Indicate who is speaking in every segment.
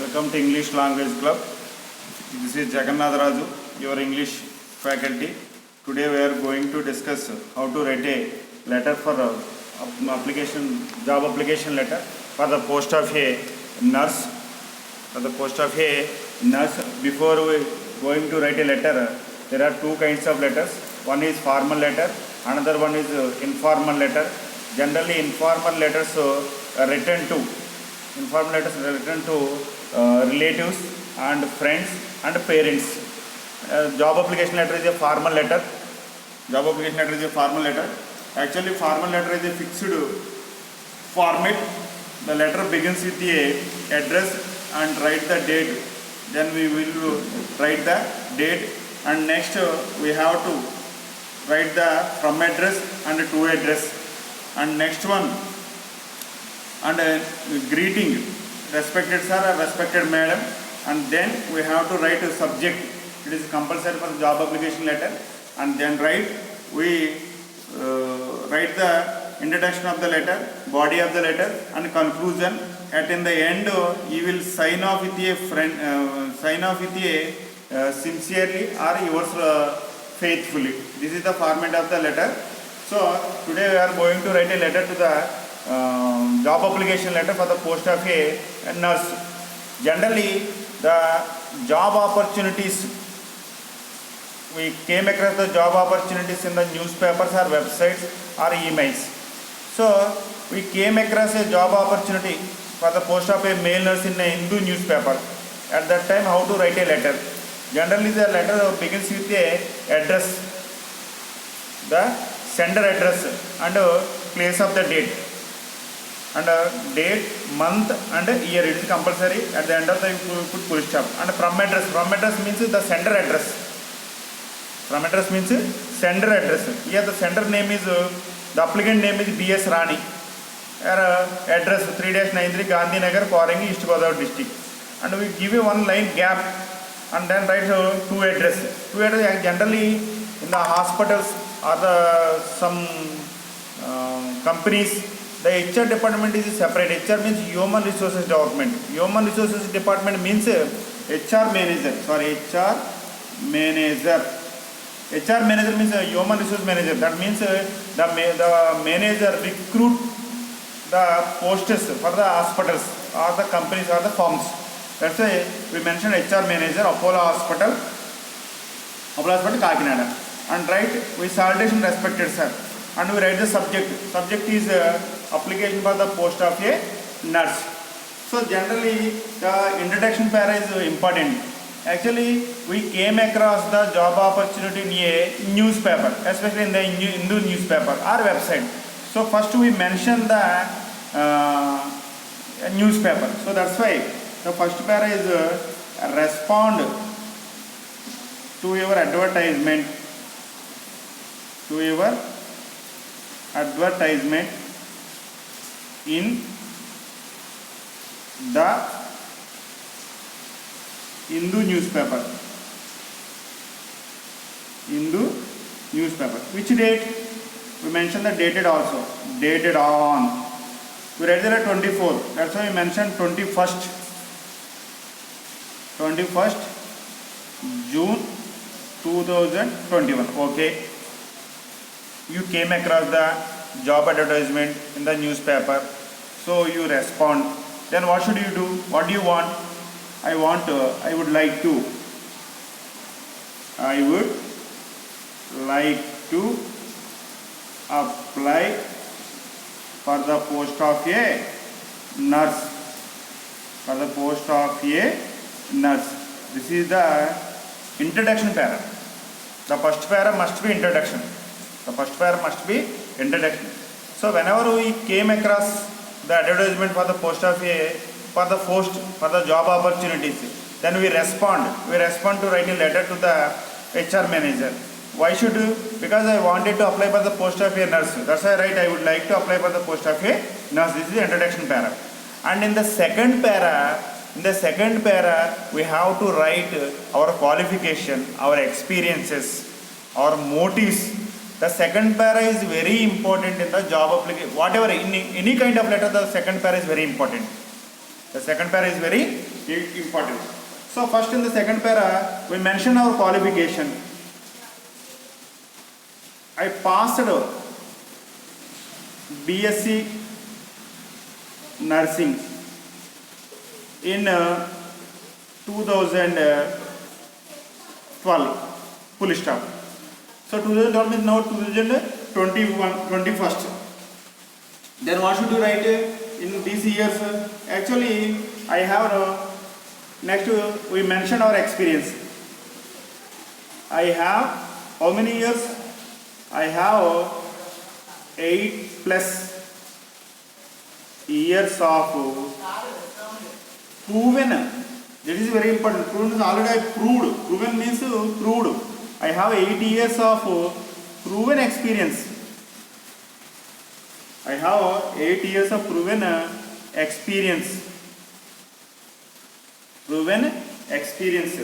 Speaker 1: Welcome to English Language Club. This is Jagannath Raju, your English faculty. Today we are going to discuss how to write a letter for job application letter for the post of a nurse. For the post of a nurse, before we going to write a letter, there are two kinds of letters. One is formal letter, another one is informal letter. Generally, informal letters are written to relatives and friends and parents. Job application letter is a formal letter. Actually, formal letter is a fixed format. The letter begins with the address and write the date. Then we will write the date, and next we have to write the from address and to address, and next one and greeting, respected sir or respected madam, and then we have to write a subject. It is compulsory for job application letter. And then we write the introduction of the letter, body of the letter, and conclusion. At in the end, you will sign off with a sincerely or yours faithfully. This is the format of the letter. So today we are going to write a letter to the job application letter for the post of a nurse. Generally, the job opportunities, we came across the job opportunities in the newspapers or websites or emails. So we came across a job opportunity for the post of a male nurse in a Hindu newspaper. At that time, how to write a letter? Generally, the letter begins with a address, the sender address, and place of the date, and date, month, and year. It is compulsory. At the end of the you put full stop. And from address means the sender address. From address means sender address. Here the sender name is, the applicant name is B.S. Rani. Address 3-93 Gandhi Nagar, Korangi, East Godavari district. And we give you one line gap, and then write to address. To address generally in the hospitals or some companies, the HR department is separate. HR means Human Resources Department. Human Resources Department means HR manager. HR manager means Human Resource Manager. That means the manager recruit the posts for the hospitals or the companies or the firms. That's why we mentioned HR manager, Apollo Hospital, Kakinada. And write with salutation respected sir. And we write the subject. Subject is application for the post of a nurse. So generally the introduction para is important. Actually, we came across the job opportunity in a newspaper, especially in the Hindu newspaper or website. So first we mention the newspaper. So that's why the first para is respond to your advertisement. In the Hindu newspaper. Which date? We mentioned the dated also. Dated on. We read there 24. That's why we mentioned 21st June 2021. Okay. You came across the job advertisement in the newspaper. So you respond. Then what should you do? What do you want? I would like to apply for the post of a nurse. This is the introduction para. The first para must be introduction. So whenever we came across the advertisement for the post of for the job opportunities, then we respond to write a letter to the HR manager. Why should you? Because I wanted to apply for the post of a nurse. That's why I write I would like to apply for the post of a nurse. This is the introduction para. And in the second para, we have to write our qualification, our experiences, our motives. The second para is very important in the job application. Whatever, in any kind of letter, the second para is very important. The second para is very important. So first in the second para, we mention our qualification. I passed BSc nursing in 2012, full stop. So 2012 means now 2021, 21st. Then what should you write in these years? Actually, I have next we mention our experience. I have how many years? I have 8+ years of proven. That is very important. Proven is already I proved. Proven means proved. I have 8 years of proven experience. I have 8 years of proven experience. Proven experience.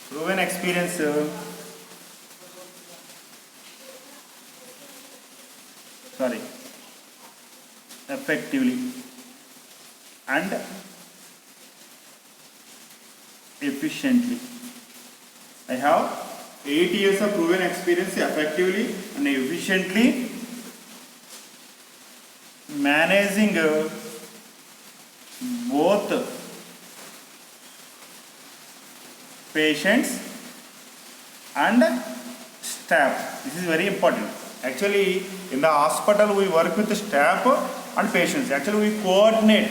Speaker 1: Proven experience. Sorry. Effectively and efficiently. I have 8 years of proven experience effectively and efficiently managing both patients and staff. This is very important. Actually, in the hospital we work with staff and patients. Actually, we coordinate.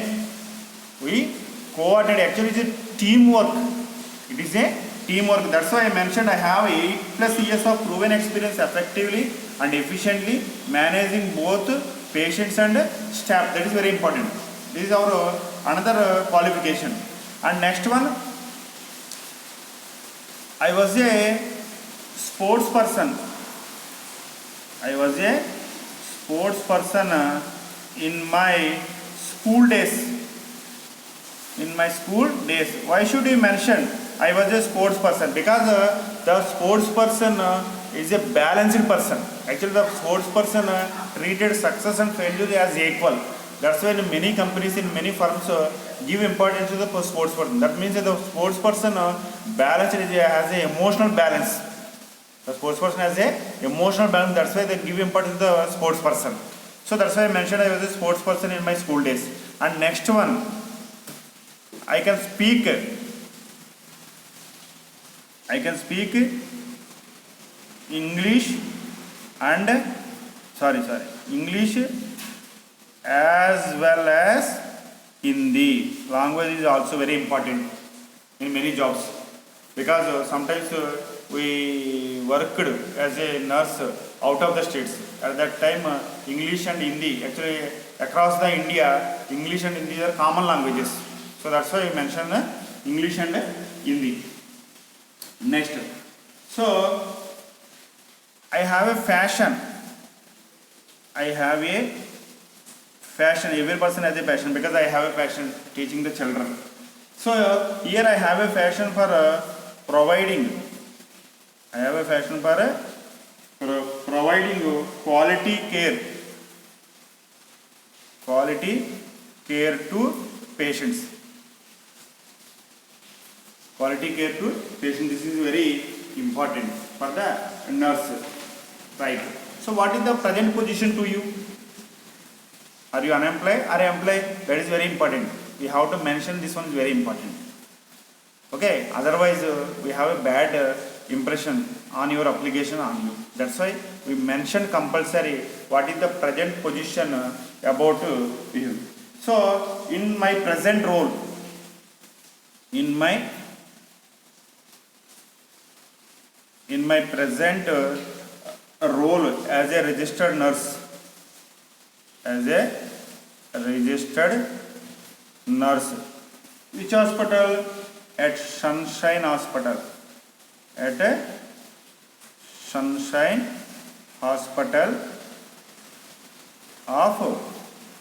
Speaker 1: Actually, it's a teamwork. It is a teamwork. That's why I mentioned I have 8+ years of proven experience effectively and efficiently managing both patients and staff. That is very important. This is our another qualification. And next one, I was a sports person. I was a sports person in my school days. In my school days. Why should you mention I was a sports person? Because the sports person is a balanced person. Actually, the sports person treated success and failure as equal. That's why in many companies, in many firms, give importance to the sports person. That means that the sports person balanced has an emotional balance. The sports person has a emotional balance. That's why they give importance to the sports person. So that's why I mentioned I was a sports person in my school days. And next one, I can speak English and English as well as Hindi. Language is also very important in many jobs, because sometimes we worked as a nurse out of the states. At that time, English and Hindi, actually across the India, English and Hindi are common languages. So that's why I mentioned English and Hindi. Next, so I have a fashion. Every person has a passion, because I have a passion teaching the children. So here I have a passion for providing. I have a passion for providing quality care to patients. Quality care to patients. This is very important for the nurse, right? So what is the present position to you? Are you unemployed or employed? That is very important. We have to mention this one is very important. Okay, otherwise we have a bad impression on your application on you. That's why we mention compulsory what is the present position about you. So in my present role, in my present role as a registered nurse, which hospital? At Sunshine Hospital. At Sunshine Hospital of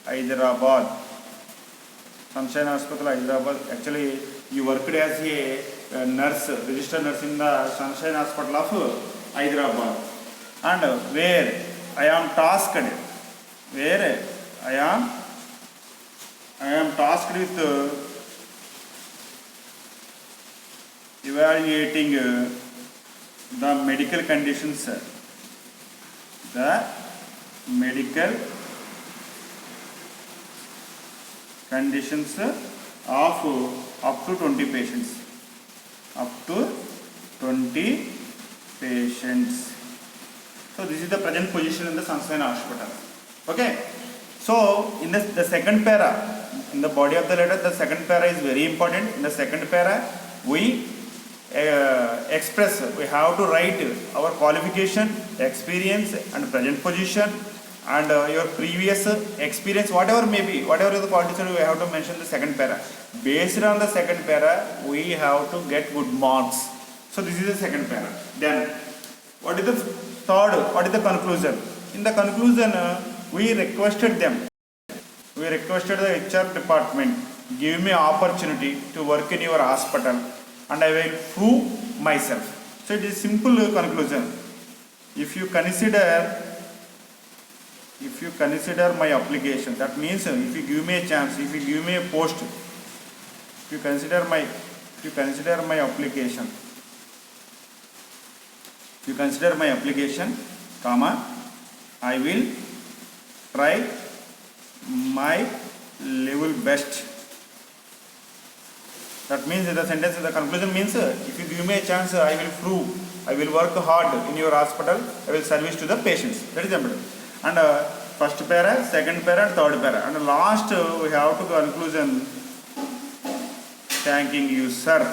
Speaker 1: Hyderabad. Sunshine Hospital, Hyderabad. Actually, you worked as a nurse, registered nurse in the Sunshine Hospital of Hyderabad. And where I am tasked I am tasked with evaluating the medical conditions, the medical conditions of up to 20 patients, up to 20 patients. So this is the present position in the Sansana hospital. Okay. So in the second para, in the body of the letter, the second para is very important. In the second para, we we have to write our qualification, experience and present position and your previous experience, whatever may be, whatever is the qualification, we have to mention the second para. Based on the second para, we have to get good marks. So this is the second para. Then what is the third? What is the conclusion? In the conclusion, we requested them. We requested the HR department, give me opportunity to work in your hospital and I will prove myself. So it is simple conclusion. If you consider my application, that means if you give me a chance, if you give me a post, if you consider my application, comma, I will try my level best. That means the sentence, the conclusion means if you give me a chance, I will prove, I will work hard in your hospital, I will service to the patients. That is important. And first para, second para, and third para. And last we have to conclusion, thanking you sir.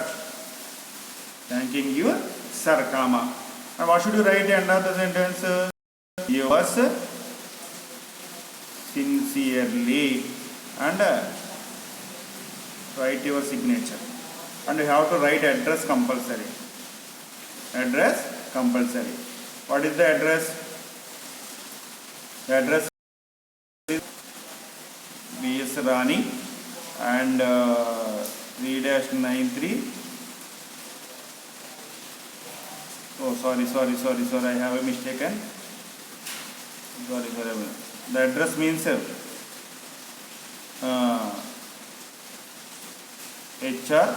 Speaker 1: Thanking you sir, comma. And what should you write end of the sentence? Yours sincerely, and write your signature. And you have to write address compulsory. Address compulsory. What is the address? The address is B.S. Rani and 3-93. Oh, sorry, I have a mistaken. Sorry. The address means HR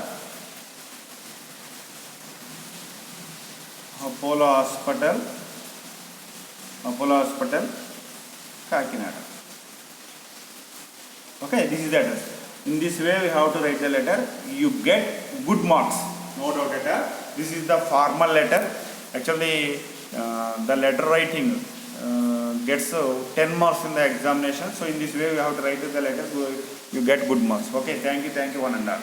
Speaker 1: Apollo Hospital, Kakinada. Okay, this is the address. In this way we have to write the letter. You get good marks, no doubt at all. This is the formal letter. Actually, the letter writing gets 10 marks in the examination. So in this way we have to write the letter, so you get good marks. Okay, thank you one and all.